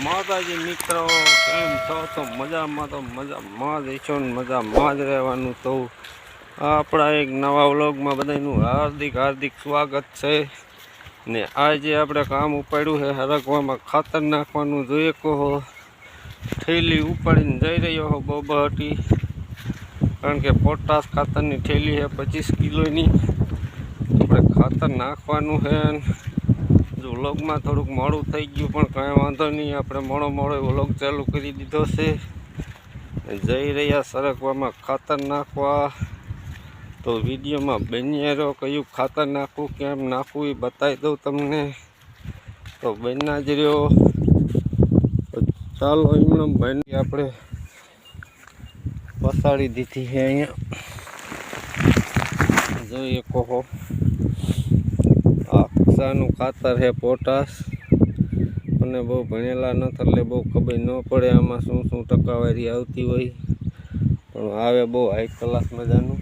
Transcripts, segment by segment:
માતાજી મિત્રો, કેમ છો? તો મજામાં તો મજામાં જ છો ને મજામાં જ રહેવાનું. તો આપણા એક નવા વ્લોગમાં બધાનું હાર્દિક સ્વાગત છે. ને આજે આપણે કામ ઉપાડ્યું છે હરગવામાં ખાતર નાખવાનું. જોઈએ કહો થેલી ઉપાડીને જઈ રહ્યો હો બોબહટી, કારણ કે પોટાશ ખાતરની થેલી છે 25 કિલોની. આપણે ખાતર નાખવાનું છે. જો વ્લોગમાં થોડુંક મોડું થઈ ગયું પણ કાંઈ વાંધો નહીં, આપણે મોડો વ્લોગ ચાલુ કરી દીધો છે. જઈ રહ્યા સરગવામાં ખાતર નાખવા. તો વિડીયોમાં બન્યા રહો, કયું ખાતર નાખવું કેમ નાખવું એ બતાવી દઉં તમને. તો બન્યા જ રહ્યો. ચાલો એમણે બની આપણે પસાડી દીધી છે અહીંયા. જોઈએ કહો આનું ખાતર છે પોટાશ. અને બહુ ભણેલા નથી એટલે બહુ ખબર ન પડે આમાં શું ટકાવારી આવતી હોય, પણ આવે બહુ હાઈ ક્લાસ મજાનું.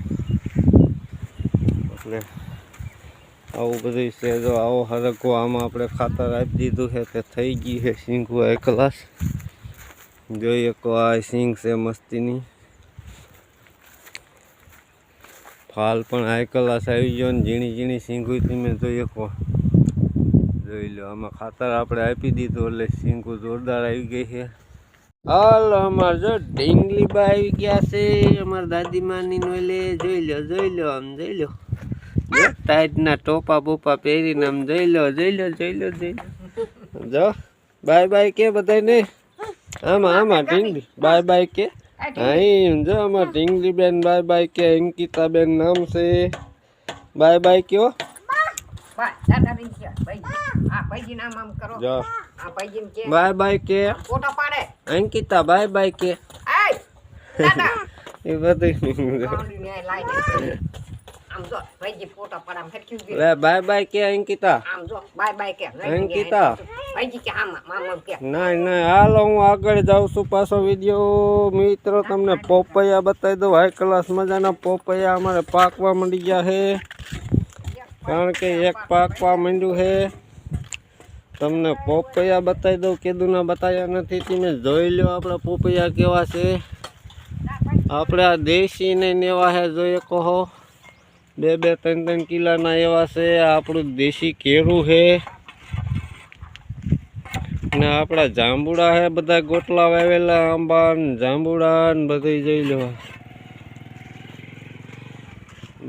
એટલે આવું બધું છે. જો આવો હરગવો આમાં આપણે ખાતર આપી દીધું છે તે થઈ ગઈ છે સિંગું હાઈ ક્લાસ. જોઈએ કહો આ સિંગ છે મસ્તીની. ફાલ પણ હાઈ ક્લાસ આવી ગયો ને ઝીણી સિંગું તમે જોઈએ કહો. જોઈ લો આમાં ખાતર આપણે આપી દીધું એટલે સિંગું જોરદાર આવી ગઈ છે. હાલ અમારે જો ઢીંગલીબા આવી ગયા છે, અમારા દાદીમાની નોલે. જોઈ લો આમ જોઈ લો ટાઈટના ટોપા બોપા પહેરીને આમ જોઈ લો. જો બાય કે બધાને આમાં ઢીંગલી બાય કે. હા જો અમારે ઢીંગલી બેન બાય કે. અંકિતા બેન નામ છે. બાય કયો. બાય કે અંકિતા બાય કે એ બધું બાય કે અંકિતા ના હાલો હું આગળ જાઉં છું પાછો વિડીયો. મિત્રો તમને પોપૈયા બતાવી દઉં. હાઈ ક્લાસ મજાના પોપૈયા અમારે પાકવા માંડી ગયા છે, કારણ કે એક પાકવા માંડ્યું છે. તમને પોપૈયા બતાવી દઉં, કીધું બતાવ્યા નથી. તમે જોઈ લો આપણા પોપૈયા કેવા છે. આપણે આ દેશી ને એવા છે. જોઈએ કહો 2-3 કિલોના એવા છે. આપણું દેશી કેરું છે. ને આપણા જાંબુડા છે, બધા ગોટલા વાવેલા આંબા ને જાંબુડા ને બધું. જોઈ લો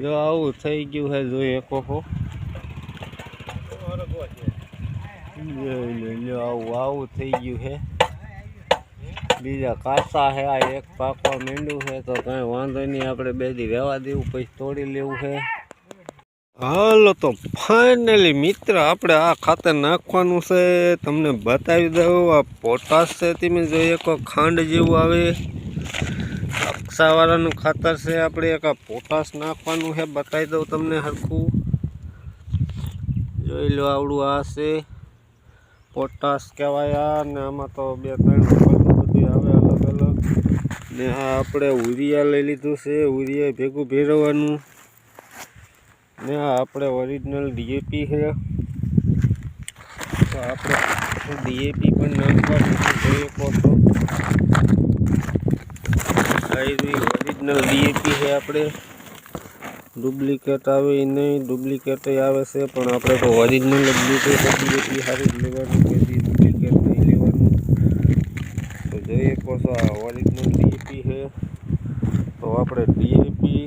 જો આવું થઈ ગયું છે. જોઈએ કહો આવું થઈ ગયું છે. બીજા કાચા છે. આ એક પાકવા માંડ્યું છે તો કઈ વાંધો નહીં, આપણે 2 દી રહેવા દેવું, પછી તોડી લેવું છે. હાલો તો ફાઇનલી મિત્ર આપણે આ ખાતર નાખવાનું છે. તમને બતાવી દઉં આ પોટાશ છે. તમે જોઈએ કહો ખાંડ જેવું આવે. અક્ષાવાળાનું ખાતર છે. આપણે એક આ પોટાશ નાખવાનું છે. બતાવી દઉં તમને હરખું. જોઈ લો આવડું આ છે પોટાશ કહેવાય. ને આમાં તો 2-3 બધું આવે અલગ. ને આ આપણે ઉરિયા લઈ લીધું છે. ઉરિયા ભેગું ભેરવવાનું. ને આ આપણે ઓરિજિનલ ડીએપી છે. તો આપણે ડીએપી પણ નાખવાનું જોઈએ કહો તો. ઓરિજિનલ ડીએપી છે. આપણે ડુપ્લિકેટ આવે એ નહીં, ડુપ્લિકેટ આવે છે પણ આપણે તો ઓરિજિનલ જ લીધું છે. ડીએપી સારું જ લેવાનું, કોઈ ડુપ્લિકેટ નહીં લેવાનું. તો જોઈએ કહો છો આ ઓરિજિનલ ડીએપી છે. તો આપણે ડીએપી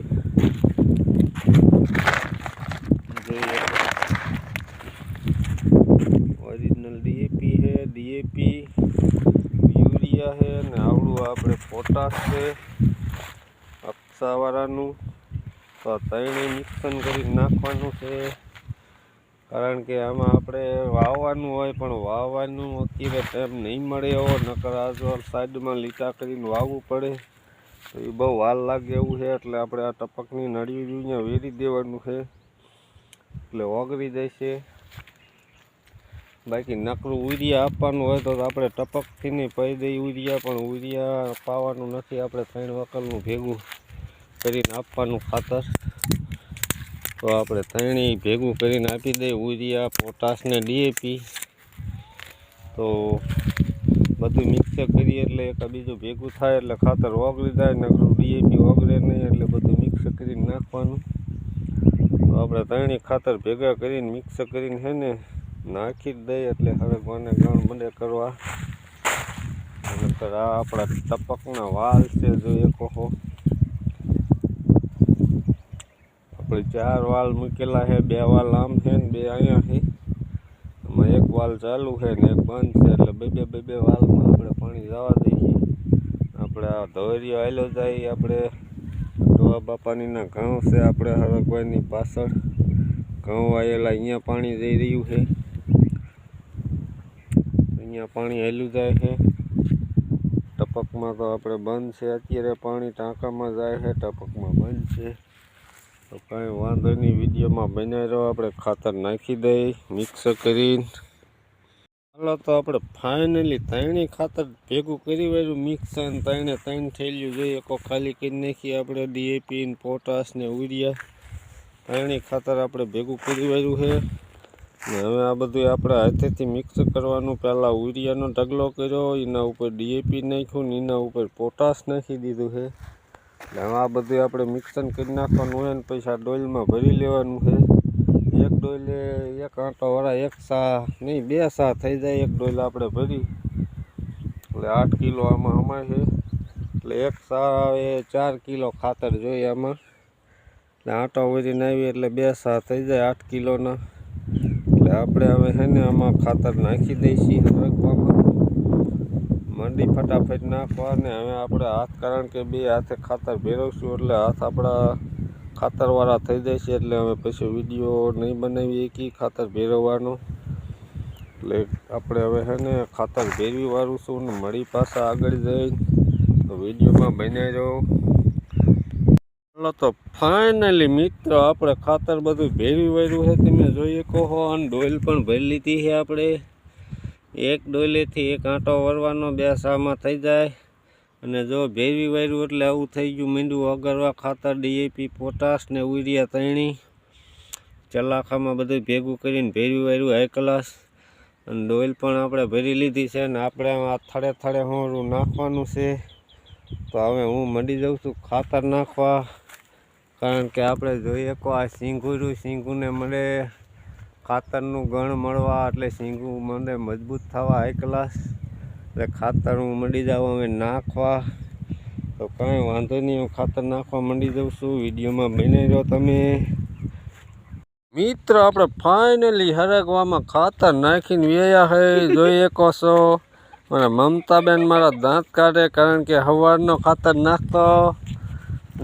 જોઈએ, ઓરિજિનલ ડીએપી છે. ડીએપી યુરિયા છે ને આવડું આપણે પોટાશ છે અક્ષાવાળાનું. તો ત્રણેય મિક્સન કરી નાખવાનું છે, કારણ કે આમાં આપણે વાવવાનું હોય પણ વાવવાનું અત્યારે ટાઈમ નહીં મળે એવો. નકર આ સાઈડમાં લીટા કરીને વાવવું પડે તો એ બહુ વાર લાગે એવું છે. એટલે આપણે આ ટપકની નળિયું અહીંયા વેરી દેવાનું છે એટલે ઓગળી જશે. બાકી નકરું ઉરિયા આપવાનું હોય તો આપણે ટપકથી નહીં પાઈ દઈએ ઉરિયા, પણ ઉરિયા પાવાનું નથી. આપણે 3 વકલનું ભેગું કરીને આપવાનું ખાતર. તો આપણે 3 ભેગું કરીને આપી દઈએ ઉરિયા, પોટાશ ને ડીએપી. તો બધું મિક્સ કરીએ એટલે એક બીજું ભેગું થાય એટલે ખાતર ઓગળી જાય, નકરું ડીએપી ઓગળે નહીં, એટલે બધું મિક્સ કરીને નાખવાનું. તો આપણે ત્રણેય ખાતર ભેગા કરીને મિક્સ કરીને છે ને નાખી જ દઈએ એટલે હવે કોને ગણ બંને કરવા. નકર આ આપણા ટપકના વાલ છે, જોઈએ કહો આપણે 4 વાલ મૂકેલા છે, 2 વાલ આમ છે ને 2 અહીંયા છે. એમાં એક વાલ ચાલુ છે ને એક બંધ છે, એટલે બે વાલમાં આપણે પાણી જવા દઈએ. આપણે આ ધોરિયો આવેલો જાય, આપણે ડોહા બાપાનીના ઘઉં છે, આપણે હરગવાની પાછળ ઘઉં આવેલા, અહીંયા પાણી જઈ રહ્યું છે, અહીંયા પાણી આવેલું જાય છે. ટપકમાં તો આપણે બંધ છે, અત્યારે પાણી ટાંકામાં જાય છે, ટપકમાં બંધ છે. તો કાંઈ વાંધો નહીં, વિડીયોમાં બનાવી રહ્યો. આપણે ખાતર નાખી દઈએ મિક્સ કરીને. ચાલો તો આપણે ફાઇનલી ત્રણેય ખાતર ભેગું કરી વાળું મિક્સ, અને ત્રણ થેલીઓ જોઈએ કો ખાલી કરી નાખીએ આપણે. ડીએપી ને પોટાશ ને યુરિયા ત્રણેય ખાતર આપણે ભેગું કરી વાળું છે. ને હવે આ બધું આપણે હાથેથી મિક્સ કરવાનું. પહેલાં યુરિયાનો ઢગલો કર્યો, એના ઉપર ડીએપી નાખ્યું ને એના ઉપર પોટાશ નાખી દીધું છે. એટલે હવે આ બધું આપણે મિક્સર કરી નાખવાનું હોય ને પછી આ ડોલમાં ભરી લેવાનું છે. એક ડોલે એક આંટો વાળા, એક સા નહીં 2 સા થઈ જાય એક ડોલ આપણે ભરી, એટલે 8 કિલો આમાં અમાય છે. એટલે એક સા એ 4 કિલો ખાતર જોઈએ આમાં, એટલે આંટો ભરીને આવી એટલે 2 સા થઈ જાય 8 કિલોના. એટલે આપણે હવે છે ને આમાં ખાતર નાખી દઈશું હરગવામાં, મંડી ફટાફટ નાખવા. ને હવે આપણે હાથ, કારણ કે 2 હાથે ખાતર ભેરવશું એટલે હાથ આપણા ખાતરવાળા થઈ જાય છે, એટલે હવે પછી વિડીયો નહીં બનાવીએ કે ખાતર ભેરવવાનો. એટલે આપણે હવે છે ને ખાતર ભેરવી વાળું છું ને મળી પાછા આગળ જઈને, તો વિડીયોમાં બનાવી રહ્યો. ચાલો તો ફાઇનલી મિત્રો આપણે ખાતર બધું ભેરવી વાળું છે, તમે જોઈએ કહો. અને ડોલ પણ ભરી લીધી છે આપણે. એક ડોલેથી એક આંટો વરવાનો 2 સામાં થઈ જાય. અને જો ભેરવી વાળું એટલે આવું થઈ ગયું, મીંડું અગરવા ખાતર ડીએપી પોટાશ ને યુરિયા ત્રણેય ચલાખામાં બધું ભેગું કરીને ભેરવી વાળું હાઈ ક્લાસ. અને ડોલ પણ આપણે ભરી લીધી છે ને આપણે આ થડે હોરું નાખવાનું છે. તો હવે હું મંડી જાઉં છું ખાતર નાખવા, કારણ કે આપણે જોઈએ કહો આ સિંગુને મળે ખાતરનું ગણ મળવા, એટલે સિંગું મને મજબૂત થવા હાઈ ક્લાસ. એટલે ખાતર હું મંડી જાઉં હવે નાખવા. તો કાંઈ વાંધો નહીં, હું ખાતર નાખવા મંડી જાઉં છું. વિડીયોમાં બની રહ્યો તમે. મિત્રો આપણે ફાઇનલી હરગવામાં ખાતર નાખીને વ્યાયા છે, જોઈએ કહો છો. મને મમતાબેન મારા દાંત કાઢે, કારણ કે સવારનો ખાતર નાખતો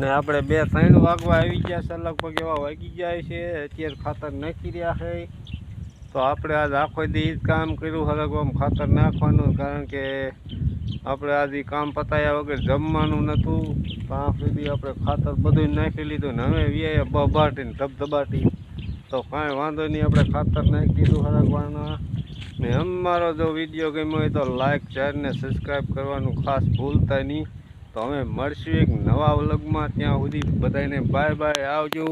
ને આપણે 2-3 વાગવા આવી ગયા છે, લગભગ એવા વાગી જાય છે. અત્યારે ખાતર નાખી રહ્યા છે. તો આપણે આજ આખો દી જ કામ કર્યું હરગવામાં ખાતર નાખવાનું, કારણ કે આપણે આજે કામ પતાયા વગર જમવાનું નહોતું. ત્યાં સુધી આપણે ખાતર બધું નાખી લીધું ને હવે વ્યાયા બબાટીને ધબધબાટી. તો કાંઈ વાંધો નહીં, આપણે ખાતર નાખી દીધું હરગવાના. ને અમારો જો વિડીયો ગમ્યો હોય તો લાઇક, શેર ને સબસ્ક્રાઈબ કરવાનું ખાસ ભૂલતા નહીં. તો અમે મળશું એક નવા વ્લોગમાં. ત્યાં સુધી બધાને બાય બાય, આવજો.